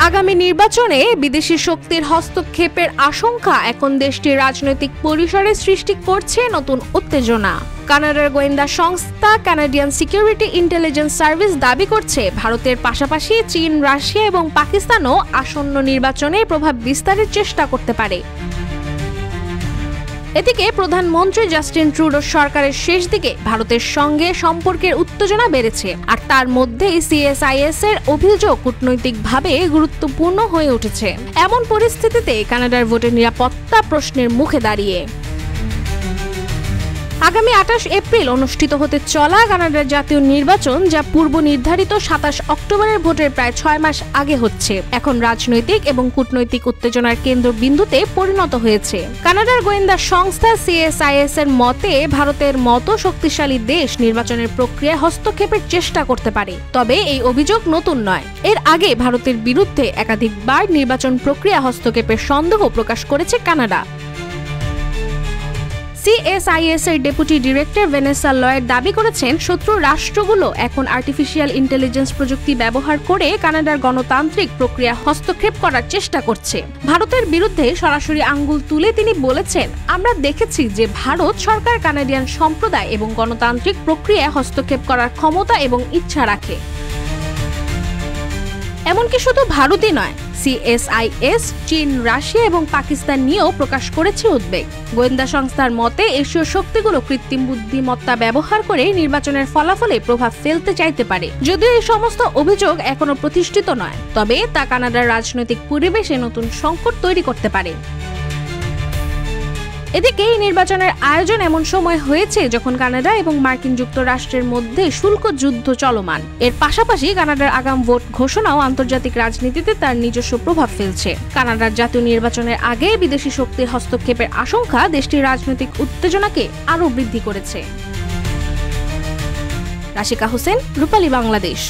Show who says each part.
Speaker 1: আগামী নির্বাচনে বিদেশি শক্তির হস্তক্ষেপের আশঙ্কা এখন দেশটির রাজনৈতিক পরিসরে সৃষ্টি করছে নতুন উত্তেজনা। কানাডার গোয়েন্দা সংস্থা কানাডিয়ান সিকিউরিটি ইন্টেলিজেন্স সার্ভিস দাবি করছে ভারতের পাশাপাশি চীন, রাশিয়া এবং পাকিস্তানও আসন্ন নির্বাচনে প্রভাব বিস্তারের চেষ্টা করতে পারে। এদিকে প্রধানমন্ত্রী জাস্টিন ট্রুডোর সরকারের শেষ দিকে ভারতের সঙ্গে সম্পর্কের উত্তেজনা বেড়েছে, আর তার মধ্যেই সিএসআইএস এর অভিযোগ কূটনৈতিকভাবে গুরুত্বপূর্ণ হয়ে উঠেছে। এমন পরিস্থিতিতে কানাডার ভোটের নিরাপত্তা প্রশ্নের মুখে দাঁড়িয়ে। আগামী 28 এপ্রিল অনুষ্ঠিত হতে চলা কানাডার জাতীয় নির্বাচন, যা পূর্ব নির্ধারিত 27 অক্টোবরের ভোটের প্রায় 6 মাস আগে হচ্ছে, এখন রাজনৈতিক এবং কূটনৈতিক উত্তেজনার কেন্দ্রবিন্দুতে পরিণত হয়েছে। কানাডার গোয়েন্দা সংস্থা সিএসআইএস এর মতে ভারতের মতো শক্তিশালী দেশ নির্বাচনের প্রক্রিয়ায় হস্তক্ষেপের চেষ্টা করতে পারে, তবে এই অভিযোগ নতুন নয়। এর আগে ভারতের বিরুদ্ধে একাধিকবার নির্বাচন প্রক্রিয়া হস্তক্ষেপের সন্দেহ প্রকাশ করেছে কানাডা। সিএসআইএস এর ডেপুটি ডিরেক্টর ভেনেসা লয়েড দাবি করেছেন, শত্রু রাষ্ট্রগুলো এখন আর্টিফিশিয়াল ইন্টেলিজেন্স প্রযুক্তি ব্যবহার করে কানাডার গণতান্ত্রিক প্রক্রিয়া হস্তক্ষেপ করার চেষ্টা করছে। ভারতের বিরুদ্ধে সরাসরি আঙ্গুল তুলে তিনি বলেছেন, আমরা দেখেছি যে ভারত সরকার কানাডিয়ান সম্প্রদায় এবং গণতান্ত্রিক প্রক্রিয়ায় হস্তক্ষেপ করার ক্ষমতা এবং ইচ্ছা রাখে। এমনকি শুধু ভারতই নয়, সিএসআইএস চীন, রাশিয়া এবং পাকিস্তান নিয়েও প্রকাশ করেছে উদ্বেগ। গোয়েন্দা সংস্থার মতে এশীয় শক্তিগুলো কৃত্রিম বুদ্ধিমত্তা ব্যবহার করে নির্বাচনের ফলাফলে প্রভাব ফেলতে চাইতে পারে। যদিও এই সমস্ত অভিযোগ এখনো প্রতিষ্ঠিত নয়, তবে তা কানাডার রাজনৈতিক পরিবেশে নতুন সংকট তৈরি করতে পারে। এদিকে এই নির্বাচনের আয়োজন এমন সময় হয়েছে যখন কানাডা এবং মার্কিন যুক্তরাষ্ট্রের মধ্যে শুল্ক যুদ্ধ চলমান। এর পাশাপাশি কানাডার আগাম ভোট ঘোষণাও আন্তর্জাতিক রাজনীতিতে তার নিজস্ব প্রভাব ফেলছে। কানাডার জাতীয় নির্বাচনের আগে বিদেশি শক্তির হস্তক্ষেপের আশঙ্কা দেশটির রাজনৈতিক উত্তেজনাকে আরও বৃদ্ধি করেছে। রাশিকা হোসেন, রূপালী বাংলাদেশ।